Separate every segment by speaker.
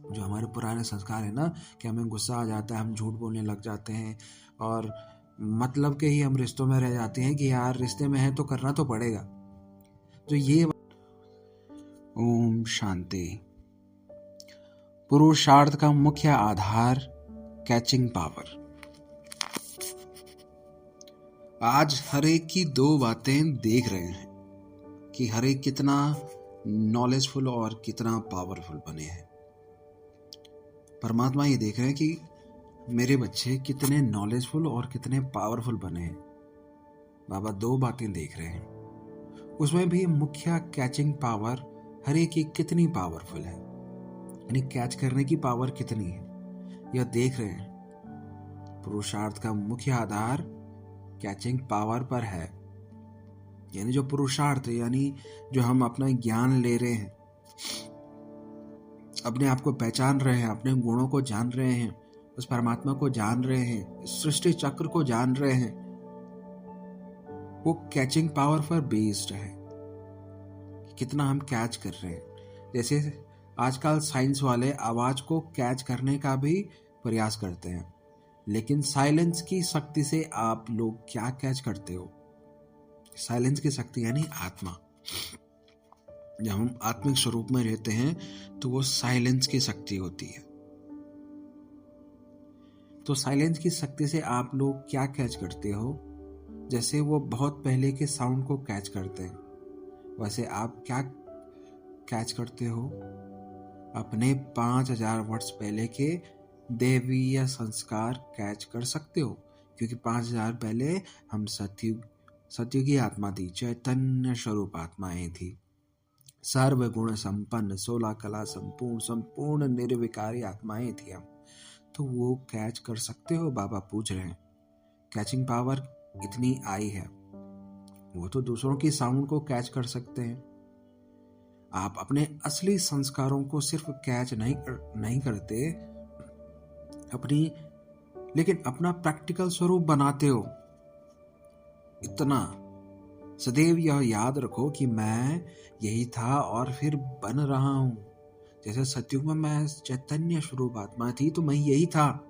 Speaker 1: जो हमारे पुराने संस्कार है ना, कि हमें गुस्सा आ जाता है, हम झूठ बोलने लग जाते हैं और मतलब के ही हम रिश्तों में रह जाते हैं कि यार रिश्ते में है तो करना तो पड़ेगा। जो ये ओम शांति। पुरुषार्थ का मुख्य आधार कैचिंग पावर। आज हर एक की दो बातें देख रहे हैं कि हर एक कितना नॉलेजफुल और कितना पावरफुल बने हैं। परमात्मा ये देख रहे हैं कि मेरे बच्चे कितने नॉलेजफुल और कितने पावरफुल बने हैं। बाबा दो बातें देख रहे हैं, उसमें भी मुख्य कैचिंग पावर हर एक की कितनी पावरफुल है, यानी कैच करने की पावर कितनी है, यह देख रहे हैं। पुरुषार्थ का मुख्य आधार कैचिंग पावर पर है, यानी जो पुरुषार्थ यानी जो हम अपना ज्ञान ले रहे हैं, अपने आप को पहचान रहे हैं, अपने गुणों को जान रहे हैं, उस परमात्मा को जान रहे हैं, सृष्टि चक्र को जान रहे हैं, वो कैचिंग पावर पर बेस्ड है। कितना हम कैच कर रहे हैं। जैसे आजकल साइंस वाले आवाज को कैच करने का भी प्रयास करते हैं, लेकिन साइलेंस की शक्ति से आप लोग क्या कैच करते हो? साइलेंस की शक्ति यानी आत्मा। जब हम आत्मिक स्वरूप में रहते हैं तो वो साइलेंस की शक्ति होती है। तो साइलेंस की शक्ति से आप लोग क्या कैच करते हो? जैसे वो बहुत पहले के साउंड को कैच करते हैं, वैसे आप क्या कैच करते हो? अपने 5000 वर्ष पहले के दैवीय संस्कार कैच कर सकते हो, क्योंकि 5000 पहले हम सत्युगी आत्मा थी, चैतन्य स्वरूप आत्माएं थी, सर्वगुण संपन्न, 16 कला संपूर्ण निर्विकारी आत्माएं थी हम। तो वो कैच कर सकते हो? बाबा पूछ रहे हैं। कैचिंग पावर इतनी आई है। वो तो दूसरों की साउंड को कैच कर सकते हैं। आप अपने असली संस्कारों को सिर्फ कैच नहीं करते, लेकिन अपना प्रैक्टिकल स्वरूप बनाते हो। इतना सदैव यह याद रखो कि मैं यही था और फिर बन रहा हूं। जैसे सतयुग में मैं चैतन्य स्वरूप आत्मा थी, तो मैं यही था।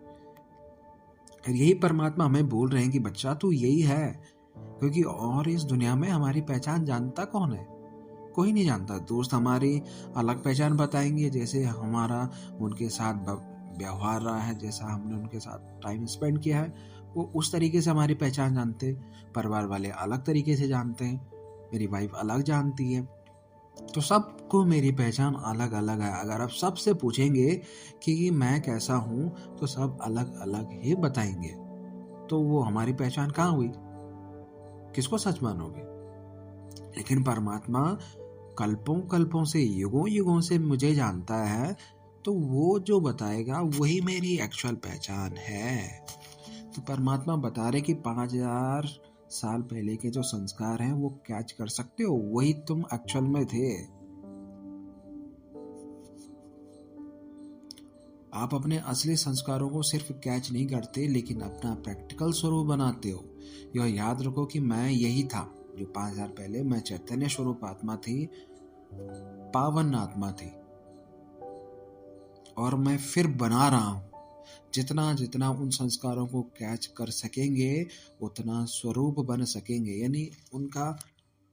Speaker 1: और यही परमात्मा हमें बोल रहे हैं कि बच्चा तू यही है, क्योंकि और इस दुनिया में हमारी पहचान जानता कौन है? कोई नहीं जानता। दोस्त हमारी अलग पहचान बताएंगे, जैसे हमारा उनके साथ व्यवहार रहा है, जैसा हमने उनके साथ टाइम स्पेंड किया है, वो उस तरीके से हमारी पहचान जानते। परिवार वाले अलग तरीके से जानते हैं, मेरी वाइफ अलग जानती है, तो सबको मेरी पहचान अलग अलग है। अगर आप सबसे पूछेंगे कि मैं कैसा हूं, तो सब अलग अलग ही बताएंगे। तो वो हमारी पहचान कहाँ हुई? किसको सच मानोगे? लेकिन परमात्मा कल्पों से, युगों युगों से मुझे जानता है, तो वो जो बताएगा वही मेरी एक्चुअल पहचान है। तो परमात्मा बता रहे कि 5000 साल पहले के जो संस्कार हैं वो कैच कर सकते हो, वही तुम एक्चुअल में थे। आप अपने असली संस्कारों को सिर्फ कैच नहीं करते, लेकिन अपना प्रैक्टिकल स्वरूप बनाते हो। यह याद रखो कि मैं यही था जो 5000 पहले मैं चैतन्य स्वरूप आत्मा थी, पावन आत्मा थी, और मैं फिर बना रहा हूं। जितना जितना उन संस्कारों को कैच कर सकेंगे, उतना स्वरूप बन सकेंगे, यानी उनका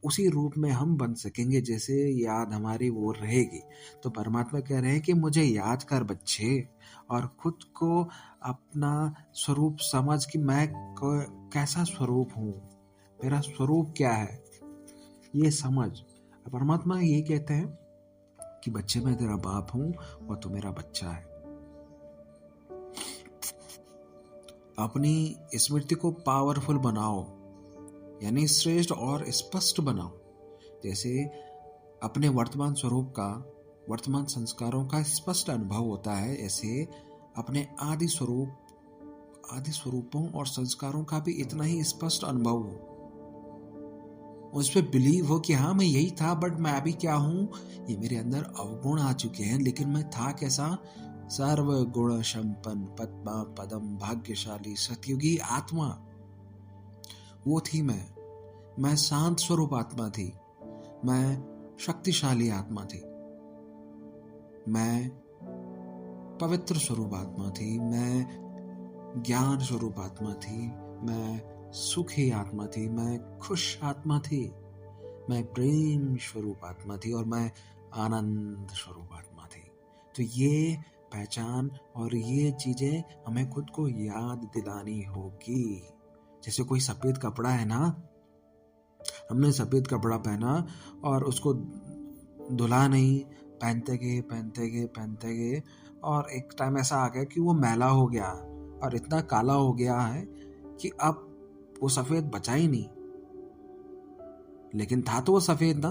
Speaker 1: उसी रूप में हम बन सकेंगे, जैसे याद हमारी वो रहेगी। तो परमात्मा कह रहे हैं कि मुझे याद कर बच्चे, और खुद को अपना स्वरूप समझ कि मैं कैसा स्वरूप हूँ, मेरा स्वरूप क्या है, ये समझ। परमात्मा ये कहते हैं कि बच्चे मैं तेरा बाप हूँ और तू मेरा बच्चा है। अपनी स्मृति को पावरफुल बनाओ, यानी श्रेष्ठ और स्पष्ट बनाओ। जैसे अपने वर्तमान स्वरूप का, वर्तमान संस्कारों का स्पष्ट अनुभव होता है, ऐसे अपने आदि स्वरूपों और संस्कारों का भी इतना ही स्पष्ट अनुभव हो। उस पर बिलीव हो कि हाँ मैं यही था, बट मैं अभी क्या हूँ, ये मेरे अंदर अवगुण आ चुके हैं, लेकिन मैं था कैसा? सर्वगुण संपन्न, पद्मा पदम, भाग्यशाली, सतयुगी आत्मा। वो थी मैं शांत स्वरूप आत्मा थी, मैं शक्तिशाली आत्मा थी, मैं पवित्र स्वरूप आत्मा थी, मैं ज्ञान स्वरूप आत्मा थी, मैं सुखी आत्मा थी, मैं खुश आत्मा थी, मैं प्रेम स्वरूप आत्मा थी और मैं आनंद स्वरूप आत्मा थी। तो ये पहचान और ये चीजें हमें खुद को याद दिलानी होगी। जैसे कोई सफेद कपड़ा है ना, हमने सफेद कपड़ा पहना और उसको धुला नहीं, पहनते गए और एक टाइम ऐसा आ गया कि वो मैला हो गया और इतना काला हो गया है कि अब वो सफेद बचा ही नहीं, लेकिन था तो वो सफेद ना।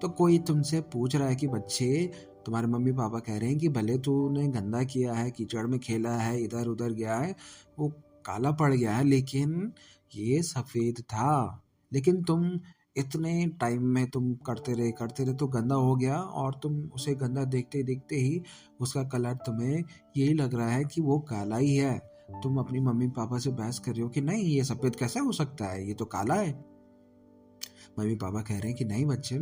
Speaker 1: तो कोई तुमसे पूछ रहा है कि बच्चे, तुम्हारे मम्मी पापा कह रहे हैं कि भले तूने गंदा किया है, कीचड़ में खेला है, इधर उधर गया है, वो काला पड़ गया है, लेकिन ये सफेद था। लेकिन तुम इतने टाइम में तुम करते रहे तो गंदा हो गया और तुम उसे गंदा देखते देखते ही उसका कलर तुम्हें यही लग रहा है कि वो काला ही है। तुम अपनी मम्मी पापा से बहस कर रहे हो कि नहीं, ये सफेद कैसे हो सकता है, ये तो काला है। मम्मी पापा कह रहे हैं कि नहीं बच्चे,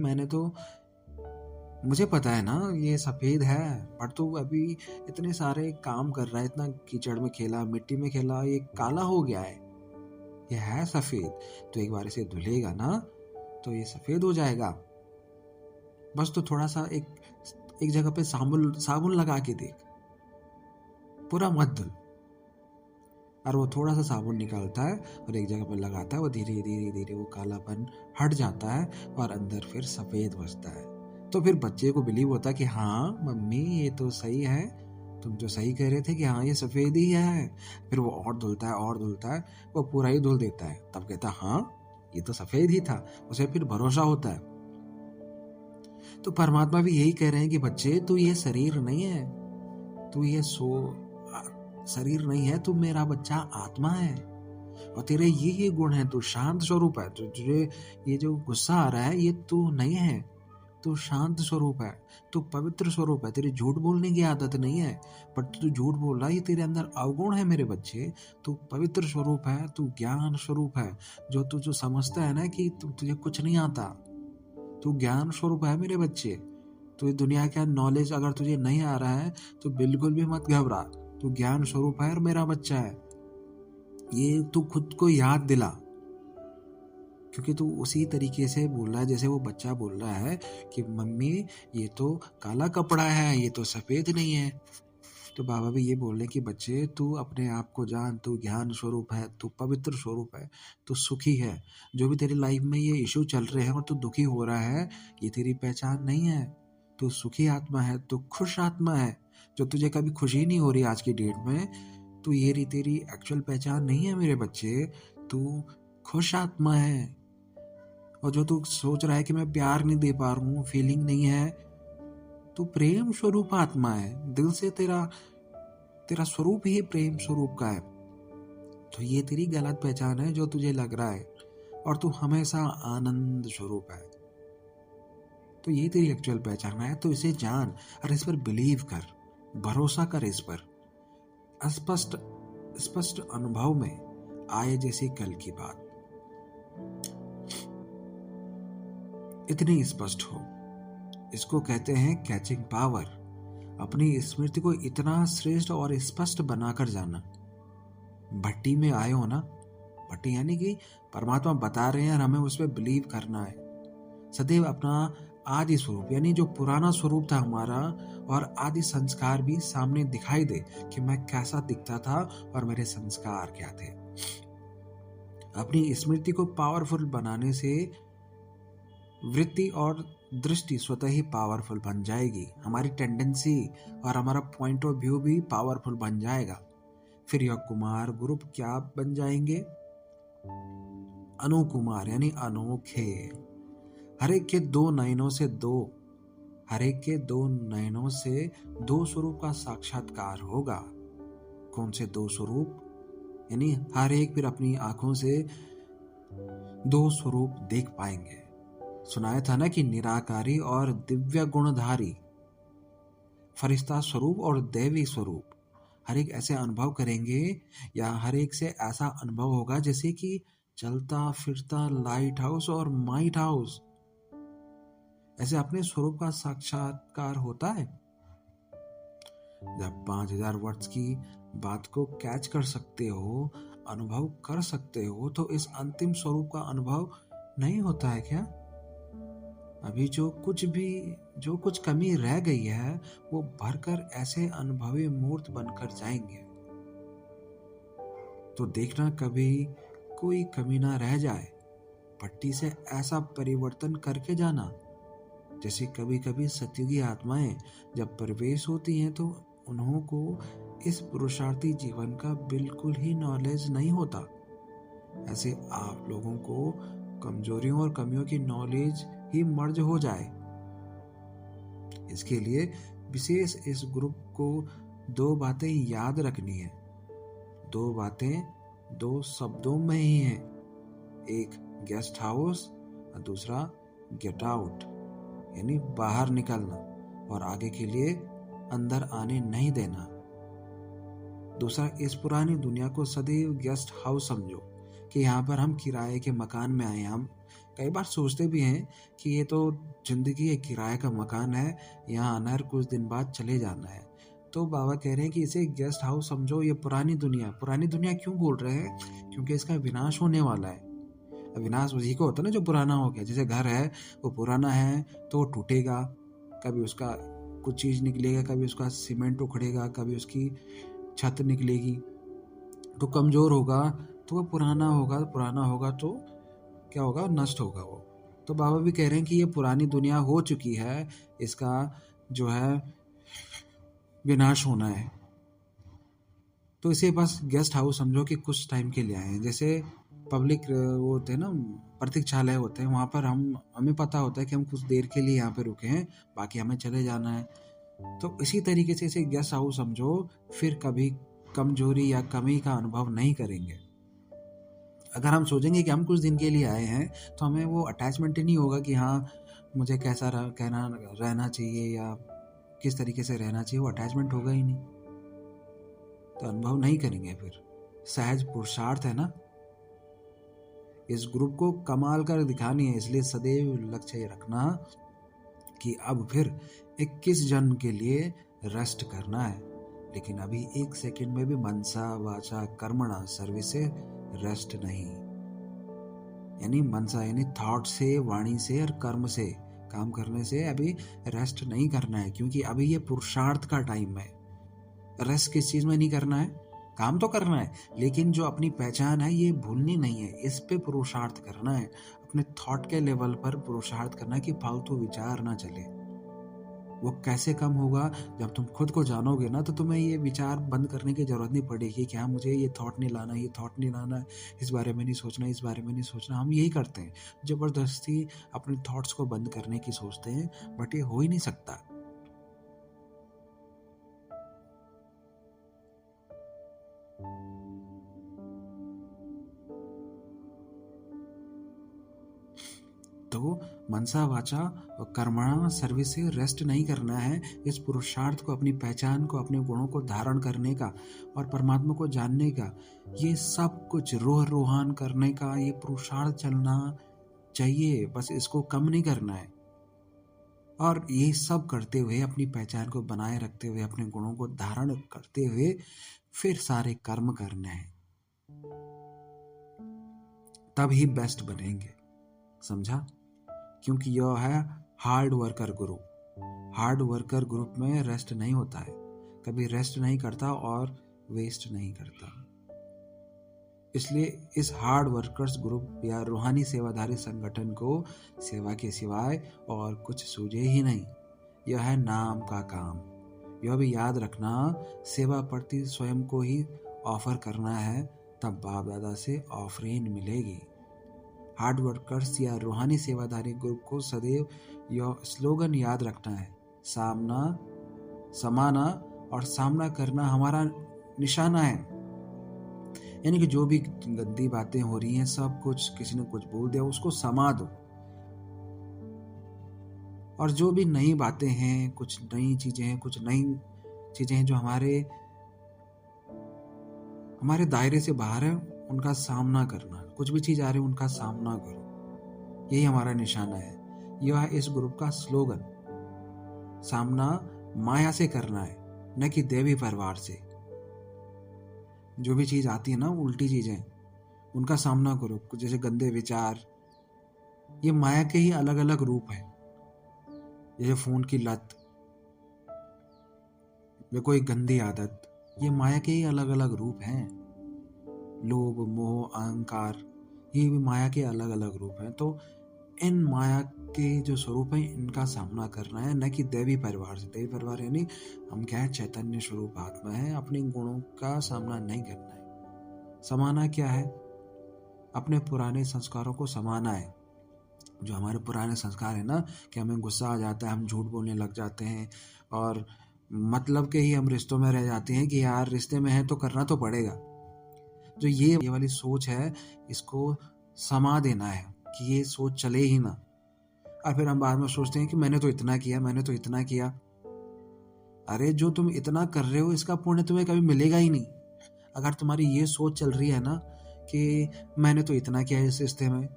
Speaker 1: मुझे पता है ना ये सफेद है, पर तू अभी इतने सारे काम कर रहा है, इतना कीचड़ में खेला, मिट्टी में खेला, ये काला हो गया है, ये है सफेद। तो एक बार इसे धुलेगा ना तो ये सफेद हो जाएगा। बस तो थोड़ा सा एक जगह पे साबुन लगा के देख, पूरा मत धुल। और वो थोड़ा सा साबुन निकालता है और एक जगह पे लगाता है, वो धीरे धीरे धीरे वो कालापन हट जाता है और अंदर फिर सफेद बचता है। तो फिर बच्चे को बिलीव होता है कि हाँ मम्मी ये तो सही है, तुम जो सही कह रहे थे कि हाँ ये सफेद ही है। फिर वो और धुलता है, वो पूरा ही धुल देता है, तब कहता है हाँ ये तो सफेद ही था। उसे फिर भरोसा होता है। तो परमात्मा भी यही कह रहे हैं कि बच्चे, तू ये शरीर नहीं है, तू ये शरीर नहीं है, तू मेरा बच्चा आत्मा है और तेरे ये गुण है। तू शांत स्वरूप है, तुझे ये जो गुस्सा आ रहा है ये तू नहीं है, तू शांत स्वरूप है, तू पवित्र स्वरूप है। तेरी झूठ बोलने की आदत नहीं है, पर तू झूठ बोल रहा है, ये तेरे अंदर अवगुण है मेरे बच्चे। तू पवित्र स्वरूप है, तू ज्ञान स्वरूप है। तू जो समझता है ना कि तुझे कुछ नहीं आता, तू ज्ञान स्वरूप है मेरे बच्चे। तू दुनिया का नॉलेज अगर तुझे नहीं आ रहा है तो बिल्कुल भी मत घबरा, तू ज्ञान स्वरूप है और मेरा बच्चा है। ये तू खुद को याद दिला, क्योंकि तू उसी तरीके से बोल रहा है जैसे वो बच्चा बोल रहा है कि मम्मी ये तो काला कपड़ा है, ये तो सफेद नहीं है। तो बाबा भी ये बोल रहे कि बच्चे, तू अपने आप को जान, तू ज्ञान स्वरूप है, तू पवित्र स्वरूप है, तू सुखी है। जो भी तेरी लाइफ में ये इशू चल रहे हैं और तू दुखी हो रहा है, ये तेरी पहचान नहीं है। तू सुखी आत्मा है, तू खुश आत्मा है। जो तुझे कभी खुशी नहीं हो रही आज की डेट में, तो ये तेरी एक्चुअल पहचान नहीं है मेरे बच्चे। तू खुश आत्मा है। और जो तू सोच रहा है कि मैं प्यार नहीं दे पा रहा हूँ, फीलिंग नहीं है, तू प्रेम स्वरूप आत्मा है। दिल से तेरा स्वरूप ही प्रेम स्वरूप का है। तो ये तेरी गलत पहचान है जो तुझे लग रहा है, और तू हमेशा आनंद स्वरूप है। तो ये तेरी एक्चुअल पहचान है। तो इसे जान और इस पर बिलीव कर, भरोसा कर इस पर। स्पष्ट अनुभव में आए जैसे कल की बात, इतनी स्पष्ट हो। इसको कहते हैं कैचिंग पावर। अपनी स्मृति को इतना श्रेष्ठ और स्पष्ट बनाकर जाना। भट्टी में आए हो ना, भट्टी यानी कि परमात्मा बता रहे हैं और हमें उस पर बिलीव करना है। सदैव अपना आदि स्वरूप यानी जो पुराना स्वरूप था हमारा, और आदि संस्कार भी सामने दिखाई दे कि मैं कैसा दिखता था और मेरे संस्कार क्या थे। अपनी स्मृति को पावरफुल बनाने से वृत्ति और दृष्टि स्वतः ही पावरफुल बन जाएगी। हमारी टेंडेंसी और हमारा पॉइंट ऑफ व्यू भी पावरफुल बन जाएगा। फिर यह कुमार ग्रुप क्या बन जाएंगे? अनुकुमार यानी अनोखे। हर एक के दो नयनों से दो स्वरूप का साक्षात्कार होगा। कौन से दो स्वरूप? यानी हर एक फिर अपनी आंखों से दो स्वरूप देख पाएंगे। सुनाया था ना कि निराकारी और दिव्य गुणधारी, फरिश्ता स्वरूप और दैवी स्वरूप, हर एक ऐसे अनुभव करेंगे, या हर एक से ऐसा अनुभव होगा जैसे कि चलता फिरता लाइट हाउस और माइट हाउस। ऐसे अपने स्वरूप का साक्षात्कार होता है। जब 5000 वर्ड्स की बात को कैच कर सकते हो, अनुभव कर सकते हो, तो इस अंतिम स्वरूप का अनुभव नहीं होता है क्या? अभी जो कुछ कमी रह गई है, वो भरकर ऐसे अनुभवी मूर्त बनकर जाएंगे। तो देखना कभी कोई कमी ना रह जाए, पट्टी से ऐसा परिवर्तन करके जाना। जैसे कभी कभी सतयुगी आत्माएं जब प्रवेश होती हैं, तो उन्हों को इस पुरुषार्थी जीवन का बिल्कुल ही नॉलेज नहीं होता। ऐसे आप लोगों को कमजोरियों और कमियों की नॉलेज ही मर्ज हो जाए। इसके लिए विशेष इस ग्रुप को 2 बातें याद रखनी है। 2 बातें 2 शब्दों में ही हैं। एक गेस्ट हाउस और दूसरा गेट आउट, यानी बाहर निकलना और आगे के लिए अंदर आने नहीं देना। दूसरा, इस पुरानी दुनिया को सदैव गेस्ट हाउस समझो कि यहाँ पर हम किराए के मकान में आए। हम कई बार सोचते भी हैं कि ये तो जिंदगी एक किराए का मकान है, यहाँ आना है, कुछ दिन बाद चले जाना है। तो बाबा कह रहे हैं कि इसे गेस्ट हाउस समझो। ये पुरानी दुनिया क्यों बोल रहे हैं? क्योंकि इसका विनाश होने वाला है। विनाश उसी को होता है ना जो पुराना हो गया। जैसे घर है, वो पुराना है तो वो टूटेगा, कभी उसका कुछ चीज निकलेगा, कभी उसका सीमेंट उखड़ेगा, कभी उसकी छत निकलेगी, तो कमजोर होगा, तो वो पुराना होगा तो क्या होगा? नष्ट होगा वो। तो बाबा भी कह रहे हैं कि ये पुरानी दुनिया हो चुकी है, इसका जो है विनाश होना है। तो इसे बस गेस्ट हाउस समझो कि कुछ टाइम के लिए आए हैं। जैसे पब्लिक वो होते हैं ना, प्रतीक्षालय होते हैं, वहाँ पर हमें पता होता है कि हम कुछ देर के लिए यहाँ पे रुके हैं, बाकी हमें चले जाना है। तो इसी तरीके से इसे गेस्ट हाउस समझो, फिर कभी कमजोरी या कमी का अनुभव नहीं करेंगे। अगर हम सोचेंगे कि हम कुछ दिन के लिए आए हैं, तो हमें वो अटैचमेंट ही नहीं होगा कि हाँ मुझे कैसा रहना चाहिए या किस तरीके से रहना चाहिए। वो अटैचमेंट होगा ही नहीं, तो अनुभव नहीं करेंगे। फिर सहज पुरुषार्थ है ना, इस ग्रुप को कमाल कर दिखानी है। इसलिए सदैव लक्ष्य रखना कि अब फिर 21 जन्म के लिए रेस्ट करना है, लेकिन अभी 1 सेकंड में भी मनसा वाचा कर्मणा सर्विस से रेस्ट नहीं। यानी मनसा यानी थॉट से, वाणी से और कर्म से काम करने से अभी रेस्ट नहीं करना है, क्योंकि अभी ये पुरुषार्थ का टाइम है। रेस्ट किस चीज में नहीं करना है? काम तो करना है, लेकिन जो अपनी पहचान है ये भूलनी नहीं है, इस पे पुरुषार्थ करना है। अपने थॉट के लेवल पर पुरुषार्थ करना है कि फालतू विचार ना चले। वो कैसे कम होगा? जब तुम खुद को जानोगे ना, तो तुम्हें ये विचार बंद करने की जरूरत नहीं पड़ेगी कि हाँ मुझे ये थॉट नहीं लाना, इस बारे में नहीं सोचना। हम यही करते हैं, जबरदस्ती अपने थॉट्स को बंद करने की सोचते हैं, बट ये हो ही नहीं सकता। तो मनसा वाचा और कर्मणा सर्विस से रेस्ट नहीं करना है। इस पुरुषार्थ को, अपनी पहचान को, अपने गुणों को धारण करने का और परमात्मा को जानने का, ये सब कुछ रोह रोहान करने का ये पुरुषार्थ चलना चाहिए। बस इसको कम नहीं करना है। और ये सब करते हुए, अपनी पहचान को बनाए रखते हुए, अपने गुणों को धारण करते हुए फिर सारे कर्म करने हैं, तब ही बेस्ट बनेंगे। समझा? क्योंकि यह है hard worker group. Hard worker group में रेस्ट नहीं होता है, कभी रेस्ट नहीं करता और वेस्ट नहीं करता। इसलिए इस हार्ड वर्कर्स ग्रुप या रूहानी सेवाधारी संगठन को सेवा के सिवाय और कुछ सूझे ही नहीं। यह है नाम का काम। यह भी याद रखना, सेवा प्रति स्वयं को ही ऑफर करना है, तब बाप दादा से ऑफरिंग मिलेगी। हार्ड वर्कर्स या रूहानी सेवाधारी ग्रुप को सदैव यह स्लोगन याद रखना है, समाना और सामना करना हमारा निशाना है। यानी कि जो भी गंदी बातें हो रही हैं, सब कुछ किसी ने कुछ बोल दिया, उसको समा दो। और जो भी नई बातें हैं, कुछ नई चीजें हैं जो हमारे दायरे से बाहर है, उनका सामना करना। कुछ भी चीज आ रही है, उनका सामना करो, यही हमारा निशाना है। यह है इस ग्रुप का स्लोगन। सामना माया से करना है, न कि देवी परिवार से। जो भी चीज आती है ना, उल्टी चीजें, उनका सामना करो। जैसे गंदे विचार, ये माया के ही अलग अलग रूप है। जैसे फोन की लत या कोई गंदी आदत, ये माया के ही अलग अलग रूप हैं। लोभ, मोह, अहंकार, ये भी माया के अलग अलग रूप हैं। तो इन माया के जो स्वरूप हैं, इनका सामना करना है, न कि देवी परिवार से। देवी परिवार यानी हम क्या है, चैतन्य स्वरूप आत्मा है। अपने गुणों का सामना नहीं करना है। समाना क्या है? अपने पुराने संस्कारों को समाना है। जो हमारे पुराने संस्कार है ना, कि हमें गुस्सा आ जाता है, हम झूठ बोलने लग जाते हैं, और मतलब के ही हम रिश्तों में रह जाते हैं कि यार रिश्ते में है तो करना तो पड़ेगा। जो ये वाली सोच है, इसको समा देना है कि ये सोच चले ही ना। और फिर हम बाद में सोचते हैं कि मैंने तो इतना किया, मैंने तो इतना किया। अरे जो तुम इतना कर रहे हो, इसका पुण्य तुम्हें कभी मिलेगा ही नहीं। अगर तुम्हारी ये सोच चल रही है ना कि मैंने तो इतना किया इस रिश्ते में,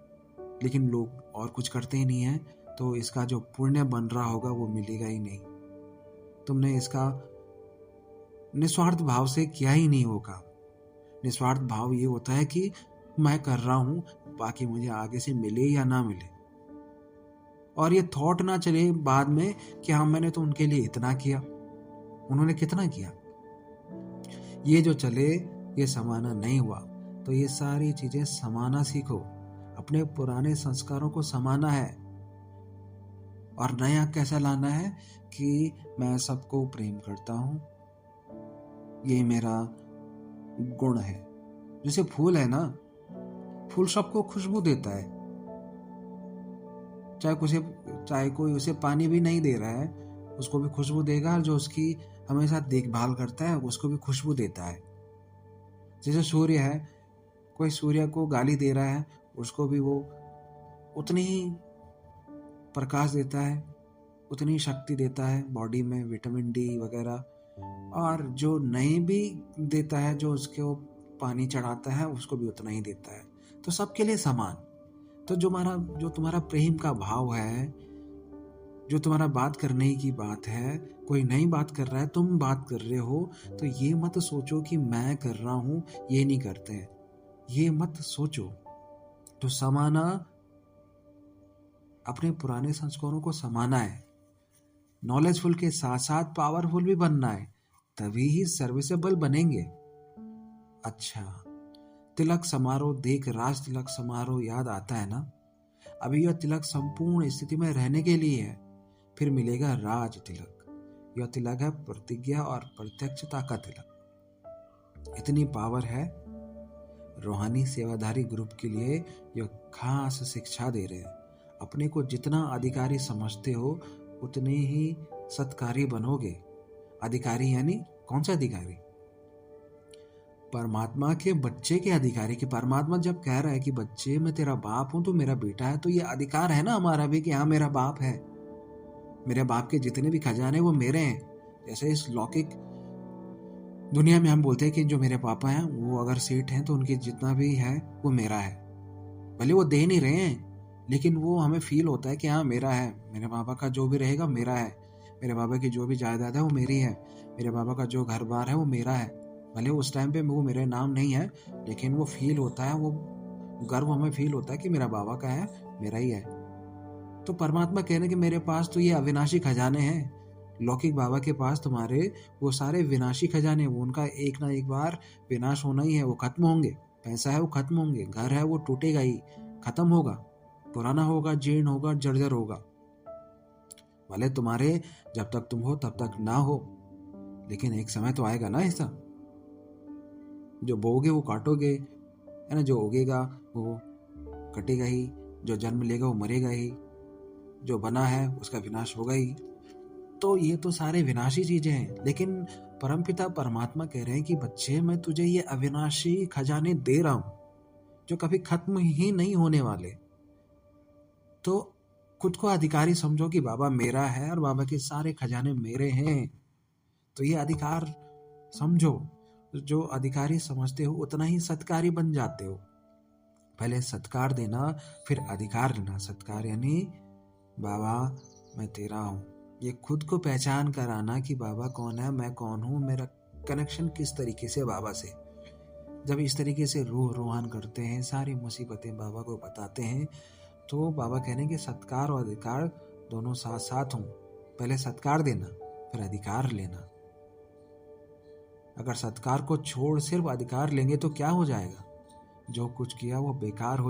Speaker 1: लेकिन लोग और कुछ करते ही नहीं है, तो इसका जो पुण्य बन रहा होगा वो मिलेगा ही नहीं। तुमने इसका निस्वार्थ भाव से किया ही नहीं होगा। निस्वार्थ भाव ये होता है कि मैं कर रहा हूं, बाकी मुझे आगे से मिले या ना मिले। और ये थॉट ना चले बाद में कि हाँ मैंने तो उनके लिए इतना किया, उन्होंने कितना किया। ये जो चले, ये समाना नहीं हुआ। तो ये सारी चीजें समाना सीखो। अपने पुराने संस्कारों को समाना है। और नया कैसा लाना है कि मैं सबको प्रेम करता हूं, ये मेरा गुण है। जैसे फूल है ना, फूल सबको खुशबू देता है। चाहे कोई उसे पानी भी नहीं दे रहा है, उसको भी खुशबू देगा। जो उसकी हमेशा देखभाल करता है, उसको भी खुशबू देता है। जैसे सूर्य है, कोई सूर्य को गाली दे रहा है, उसको भी वो उतनी ही प्रकाश देता है, उतनी शक्ति देता है बॉडी में, विटामिन डी वगैरह। और जो नहीं भी देता है, जो उसके वो पानी चढ़ाता है, उसको भी उतना ही देता है। तो सबके लिए समान। तो जो तुम्हारा प्रेम का भाव है, जो तुम्हारा बात करने की बात है, कोई नई बात कर रहा है, तुम बात कर रहे हो, तो ये मत सोचो कि मैं कर रहा हूं, ये नहीं करते हैं, ये मत सोचो। तो समाना, अपने पुराने संस्कारों को समाना है। नॉलेजफुल के साथ साथ पावरफुल भी बनना है, तभी ही सर्विसेबल बनेंगे। अच्छा, तिलक समारोह देख राज तिलक समारोह याद आता है ना। अभी यह तिलक संपूर्ण स्थिति में रहने के लिए है, फिर मिलेगा राज तिलक। यह तिलक है प्रतिज्ञा और प्रत्यक्षता का तिलक। इतनी पावर है। रूहानी सेवाधारी ग्रुप के लिए यह खास शिक्षा दे रहे हैं। अपने को जितना अधिकारी समझते हो, उतने ही सत्कारी बनोगे। अधिकारी यानी कौन सा अधिकारी? परमात्मा के बच्चे के अधिकारी। कि परमात्मा जब कह रहा है कि बच्चे मैं तेरा बाप हूं, तो मेरा बेटा है, तो ये अधिकार है ना हमारा भी कि हाँ मेरा बाप है। मेरे बाप के जितने भी खजाने वो मेरे हैं। जैसे इस लौकिक दुनिया में हम बोलते हैं कि जो मेरे पापा हैं वो अगर सेठ हैं, तो उनकी जितना भी है वो मेरा है। भले वो दे नहीं रहे हैं, लेकिन वो हमें फील होता है कि हाँ मेरा है। मेरे पापा का जो भी रहेगा मेरा है। मेरे पापा की जो भी जायदाद है वो मेरी है। मेरे पापा का जो घर बार है वो मेरा है। भले उस टाइम पे वो मेरे नाम नहीं है, लेकिन वो फील होता है, वो गर्व हमें फील होता है कि मेरा बाबा का है, मेरा ही है। तो परमात्मा कहने कि मेरे पास तो ये अविनाशी खजाने हैं। लौकिक बाबा के पास तुम्हारे वो सारे विनाशी खजाने, वो उनका एक ना एक बार विनाश होना ही है, वो खत्म होंगे। पैसा है वो खत्म होंगे, घर है वो टूटेगा ही, खत्म होगा, पुराना होगा, जीर्ण होगा, जर्जर होगा। भले तुम्हारे जब तक तुम हो तब तक ना हो, लेकिन एक समय तो आएगा ना ऐसा। जो बोओगे वो काटोगे, है ना। जो उगेगा वो कटेगा ही, जो जन्म लेगा वो मरेगा ही, जो बना है उसका विनाश होगा ही। तो ये तो सारे विनाशी चीजें हैं, लेकिन परमपिता परमात्मा कह रहे हैं कि बच्चे मैं तुझे ये अविनाशी खजाने दे रहा हूं, जो कभी खत्म ही नहीं होने वाले। तो खुद को अधिकारी समझो कि बाबा मेरा है और बाबा के सारे खजाने मेरे हैं। तो ये अधिकार समझो। जो अधिकारी समझते हो उतना ही सत्कारी बन जाते हो। पहले सत्कार देना, फिर अधिकार लेना। सत्कार यानी बाबा मैं तेरा हूं, ये खुद को पहचान कराना कि बाबा कौन है, मैं कौन हूँ, मेरा कनेक्शन किस तरीके से बाबा से। जब इस तरीके से रूह रोहान करते हैं, सारी मुसीबतें बाबा को बताते हैं, तो बाबा कह रहे हैं कि सत्कार और अधिकार दोनों साथ साथ हों। पहले सत्कार देना, फिर अधिकार लेना। अगर सत्कार को छोड़ सिर्फ अधिकार लेंगे तो क्या हो जाएगा? जो कुछ किया वो बेकार हो